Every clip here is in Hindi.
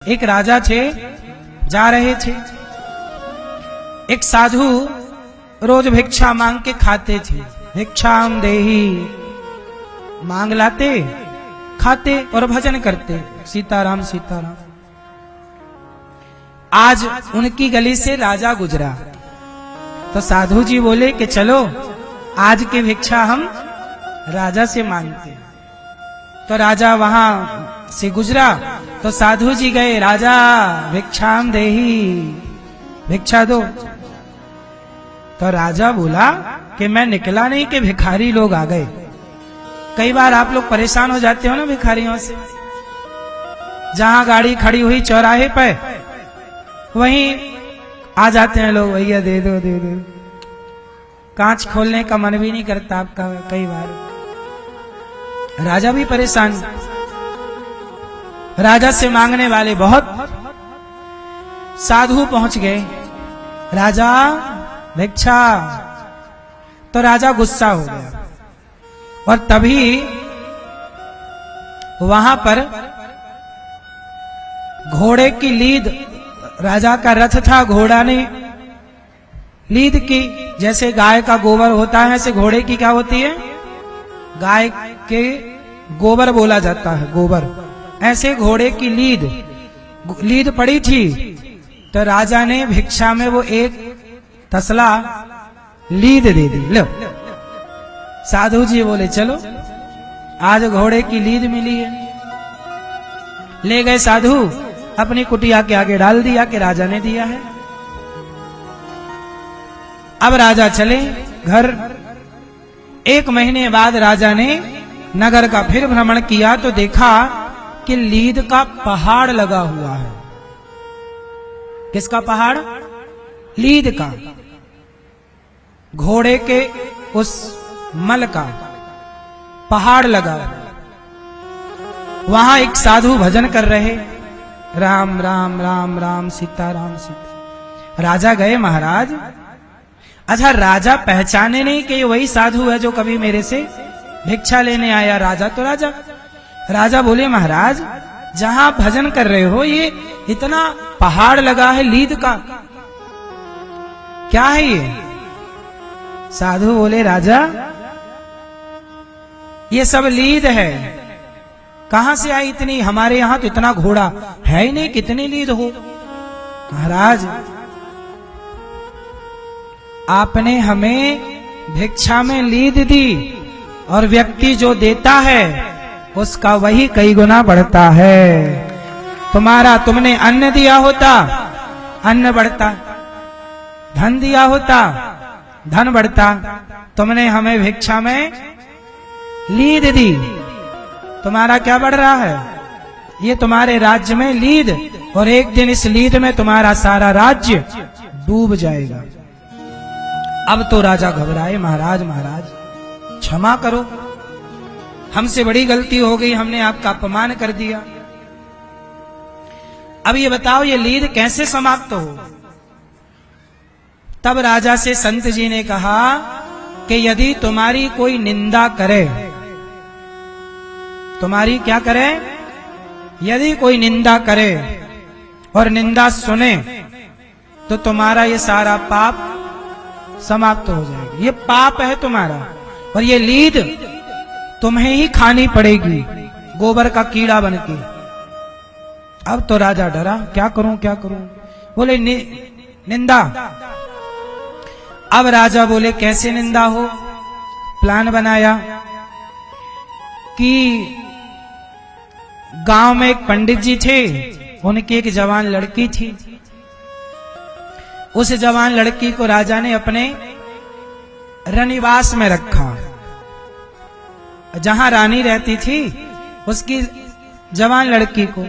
एक राजा थे, जा रहे थे। एक साधु रोज भिक्षा मांग के खाते थे। भिक्षाम देही, मांग लाते, खाते और भजन करते, सीताराम सीताराम। आज उनकी गली से राजा गुजरा तो साधु जी बोले कि चलो आज की भिक्षा हम राजा से मांगते। तो राजा वहां से गुजरा तो साधु जी गए, राजा भिक्षाम देही, भिक्षा दो। तो राजा बोला कि मैं निकला नहीं कि भिखारी लोग आ गए। कई बार आप लोग परेशान हो जाते हो ना भिखारियों से। जहां गाड़ी खड़ी हुई चौराहे पे, वहीं आ जाते हैं लोग, भैया दे दो दे दो। कांच खोलने का मन भी नहीं करता आपका। कई बार राजा भी परेशान। राजा से मांगने वाले बहुत। साधु पहुंच गए, राजा भिक्षा। तो राजा गुस्सा हो गया और तभी वहां पर घोड़े की लीद, राजा का रथ था, घोड़ा ने लीद की। जैसे गाय का गोबर होता है ऐसे घोड़े की क्या होती है, गाय के गोबर बोला जाता है, गोबर। ऐसे घोड़े की लीद पड़ी थी। तो राजा ने भिक्षा में वो एक तसला लीद दे दी। लो, साधु जी बोले चलो आज घोड़े की लीद मिली है। ले गए साधु, अपनी कुटिया के आगे डाल दिया कि राजा ने दिया है। अब राजा चले घर। 1 महीने बाद राजा ने नगर का फिर भ्रमण किया तो देखा कि लीद का पहाड़ लगा हुआ है। किसका पहाड़? लीद का, घोड़े के उस मल का पहाड़ लगा। वहां एक साधु भजन कर रहे, राम राम राम राम सीताराम सीता। राजा गए, महाराज अच्छा राजा पहचाने नहीं कि ये वही साधु है जो कभी मेरे से भिक्षा लेने आया। राजा तो राजा बोले, महाराज जहां भजन कर रहे हो ये इतना पहाड़ लगा है लीद का, क्या है ये? साधु बोले, राजा ये सब लीद है। कहां से आई इतनी? हमारे यहां तो इतना घोड़ा है ही नहीं, कितनी लीद हो? महाराज आपने हमें भिक्षा में लीद दी और व्यक्ति जो देता है उसका वही कई गुना बढ़ता है। तुमने अन्न दिया होता, अन्न बढ़ता, धन दिया होता, धन बढ़ता। तुमने हमें भिक्षा में लीद दी, तुम्हारा क्या बढ़ रहा है? ये तुम्हारे राज्य में लीद, और एक दिन इस लीद में तुम्हारा सारा राज्य डूब जाएगा। अब तो राजा घबराए, महाराज क्षमा करो, हमसे बड़ी गलती हो गई, हमने आपका अपमान कर दिया। अब ये बताओ ये लीद कैसे समाप्त हो? तब राजा से संत जी ने कहा कि यदि तुम्हारी कोई निंदा करे, तुम्हारी क्या करे? यदि कोई निंदा करे और निंदा सुने तो तुम्हारा ये सारा पाप समाप्त हो जाएगा। ये पाप है तुम्हारा, और ये लीद तुम्हें ही खानी पड़ेगी गोबर का कीड़ा बनके। अब तो राजा डरा, क्या करूं क्या करूं? बोले निंदा। अब राजा बोले कैसे निंदा हो? प्लान बनाया कि गांव में एक पंडित जी थे, उनकी एक जवान लड़की थी। उस जवान लड़की को राजा ने अपने रनिवास में रखा। जहां रानी रहती थी उसकी जवान लड़की को।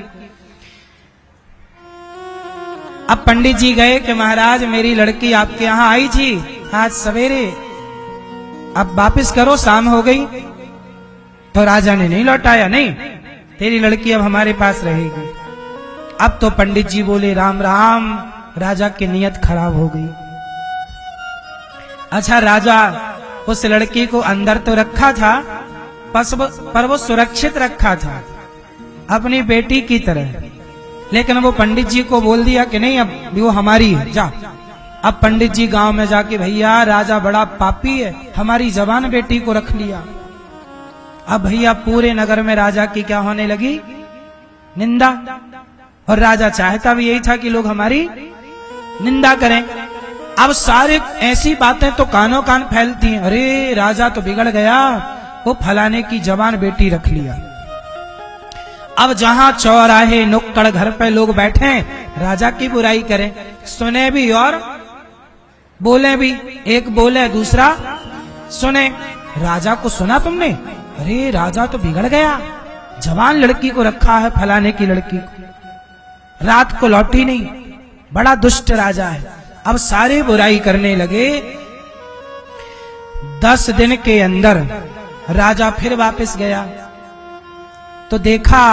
अब पंडित जी गए कि महाराज मेरी लड़की आपके यहां आई थी आज सवेरे, अब वापिस करो, शाम हो गई। तो राजा ने नहीं लौटाया, नहीं तेरी लड़की अब हमारे पास रहेगी। अब तो पंडित जी बोले राम राम, राजा की नीयत खराब हो गई। अच्छा राजा उस लड़की को अंदर तो रखा था, पर वो सुरक्षित रखा था अपनी बेटी की तरह। लेकिन वो पंडित जी को बोल दिया कि नहीं, अब वो हमारी है, जा। अब पंडित जी गांव में जाके, भैया राजा बड़ा पापी है, हमारी जवान बेटी को रख लिया। अब भैया पूरे नगर में राजा की क्या होने लगी, निंदा। और राजा चाहता भी यही था कि लोग हमारी निंदा करें। अब सारे ऐसी बातें तो कानों कान फैलती हैं, अरे राजा तो बिगड़ गया, वो फलाने की जवान बेटी रख लिया। अब जहां चौराहे नुक्कड़ घर पे लोग बैठे राजा की बुराई करें, सुने भी और बोले भी, एक बोले दूसरा सुने। राजा को सुना तुमने, अरे राजा तो बिगड़ गया, जवान लड़की को रखा है, फलाने की लड़की को, रात को लौटी नहीं, बड़ा दुष्ट राजा है। अब सारे बुराई करने लगे। 10 दिन के अंदर राजा फिर वापस गया तो देखा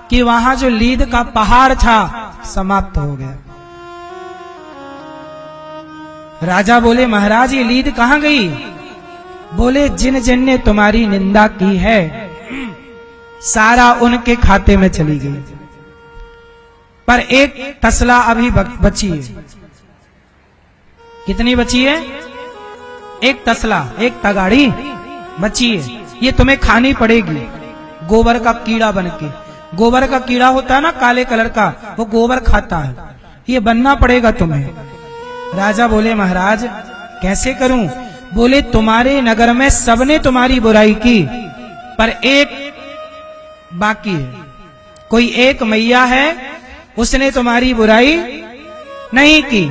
कि वहां जो लीद का पहाड़ था समाप्त हो गया। राजा बोले, महाराज ये लीद कहां गई? बोले, जिन जिन ने तुम्हारी निंदा की है सारा उनके खाते में चली गई, पर एक तसला अभी बची है। कितनी बची है? एक तसला, एक तगाड़ी बची है, ये तुम्हें खानी पड़ेगी गोबर का कीड़ा बनके। गोबर का कीड़ा होता है ना काले कलर का, वो गोबर खाता है, ये बनना पड़ेगा तुम्हें। राजा बोले, महाराज कैसे करूं? बोले, तुम्हारे नगर में सबने तुम्हारी बुराई की, पर एक बाकी है, कोई एक मैया है, उसने तुम्हारी बुराई नहीं की।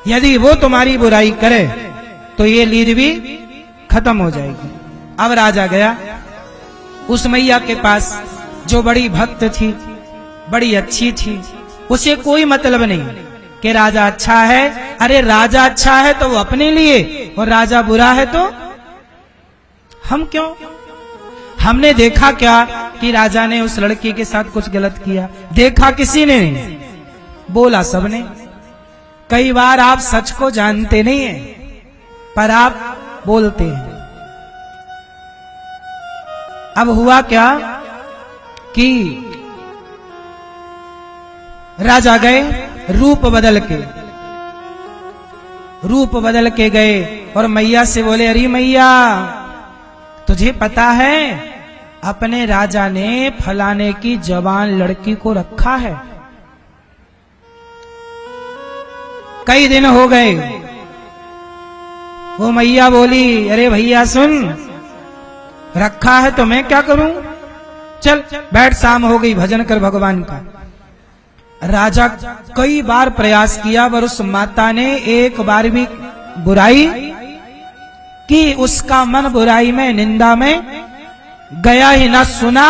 यदि वो तुम्हारी बुराई करे तो ये लीद भी खत्म हो जाएगी। अब राजा गया उस मैया के पास जो बड़ी भक्त थी, बड़ी अच्छी थी, उसे कोई मतलब नहीं कि राजा अच्छा है। अरे राजा अच्छा है तो वो अपने लिए, और राजा बुरा है तो हम क्यों? हमने देखा क्या कि राजा ने उस लड़की के साथ कुछ गलत किया? देखा किसी ने नहीं, बोला सबने। कई बार आप सच को जानते नहीं हैं पर आप बोलते हैं। अब हुआ क्या कि राजा गए रूप बदल के गए और मैया से बोले, अरे मैया तुझे पता है अपने राजा ने फलाने की जवान लड़की को रखा है। कई दिन हो गए। वो मैया बोली, अरे भैया सुन, रखा है तो मैं क्या करूं, चल बैठ, शाम हो गई, भजन कर भगवान का। राजा कई बार प्रयास किया पर उस माता ने एक बार भी बुराई की, उसका मन बुराई में, निंदा में गया ही, ना सुना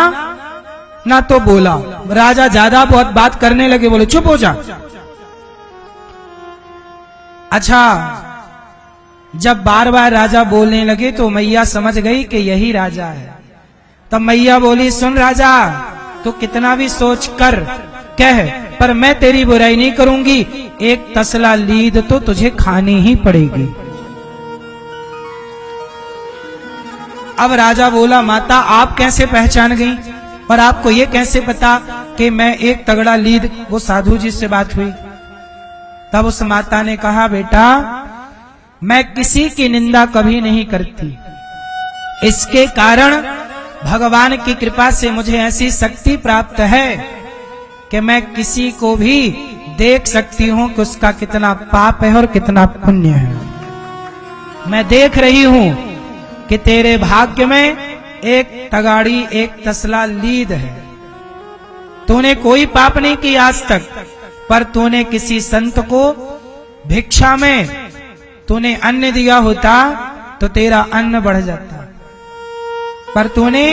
ना तो बोला। राजा ज्यादा बहुत बात करने लगे, बोले चुप हो जा। अच्छा, जब बार बार राजा बोलने लगे तो मैया समझ गई कि यही राजा है। तब मैया बोली, सुन राजा, तू कितना भी सोच कर कह, पर मैं तेरी बुराई नहीं करूंगी, एक तसला लीद तो तुझे खानी ही पड़ेगी। अब राजा बोला, माता आप कैसे पहचान गई और आपको ये कैसे पता कि मैं एक तगड़ा लीद? वो साधु जी से बात हुई। तब उस माता ने कहा, बेटा मैं किसी की निंदा कभी नहीं करती, इसके कारण भगवान की कृपा से मुझे ऐसी शक्ति प्राप्त है कि मैं किसी को भी देख सकती हूं कि उसका कितना पाप है और कितना पुण्य है। मैं देख रही हूं कि तेरे भाग्य में एक तगाड़ी, एक तसला लीद है। तूने कोई पाप नहीं किया आज तक, पर तूने किसी संत को भिक्षा में तूने अन्न दिया होता तो तेरा अन्न बढ़ जाता, पर तूने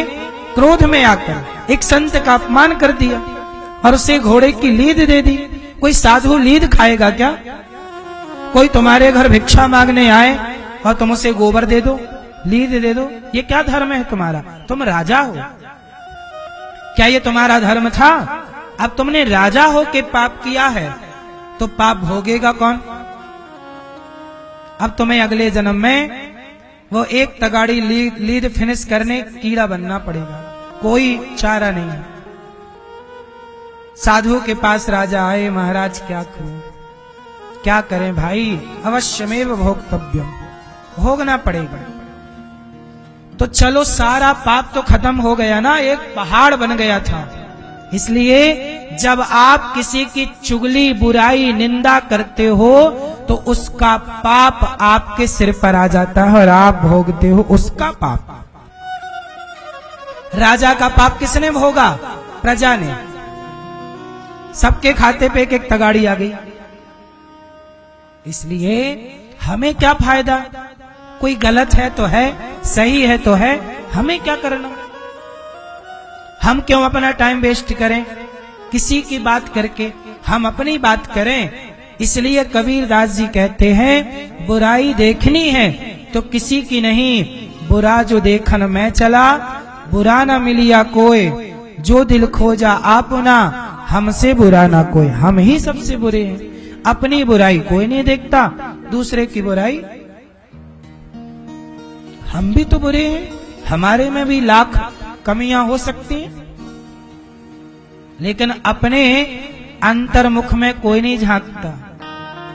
क्रोध में आकर एक संत का अपमान कर दिया और उसे घोड़े की लीद दे दी। कोई साधु लीद खाएगा क्या? कोई तुम्हारे घर भिक्षा मांगने आए और तुम उसे गोबर दे दो, लीद दे दो, ये क्या धर्म है तुम्हारा? तुम राजा हो, क्या ये तुम्हारा धर्म था? अब तुमने राजा हो के पाप किया है तो पाप भोगेगा कौन? अब तुम्हें अगले जन्म में वो एक तगाड़ी लीद फिनिश करने कीड़ा बनना पड़ेगा, कोई चारा नहीं। साधु के पास राजा आए, महाराज क्या करूं, क्या करें भाई, अवश्यमेव भोक्तव्यम, भोगना पड़ेगा। तो चलो सारा पाप तो खत्म हो गया ना, एक पहाड़ बन गया था। इसलिए जब आप किसी की चुगली, बुराई, निंदा करते हो तो उसका पाप आपके सिर पर आ जाता है और आप भोगते हो उसका पाप। राजा का पाप किसने भोगा? प्रजा ने। सबके खाते पे एक एक तगाड़ी आ गई। इसलिए हमें क्या फायदा, कोई गलत है तो है, सही है तो है, हमें क्या करना। हम क्यों अपना टाइम वेस्ट करें किसी की बात करके, हम अपनी बात करें। इसलिए कबीरदास जी कहते हैं, बुराई देखनी है तो किसी की नहीं, बुरा जो देखन मैं चला, बुरा ना मिलिया कोई, जो दिल खोजा आपना, हमसे बुरा ना कोई। हम ही सबसे बुरे हैं, अपनी बुराई कोई नहीं देखता, दूसरे की बुराई। हम भी तो बुरे हैं, हमारे में भी लाख कमियां हो सकती हैं, लेकिन अपने अंतर्मुख में कोई नहीं झांकता।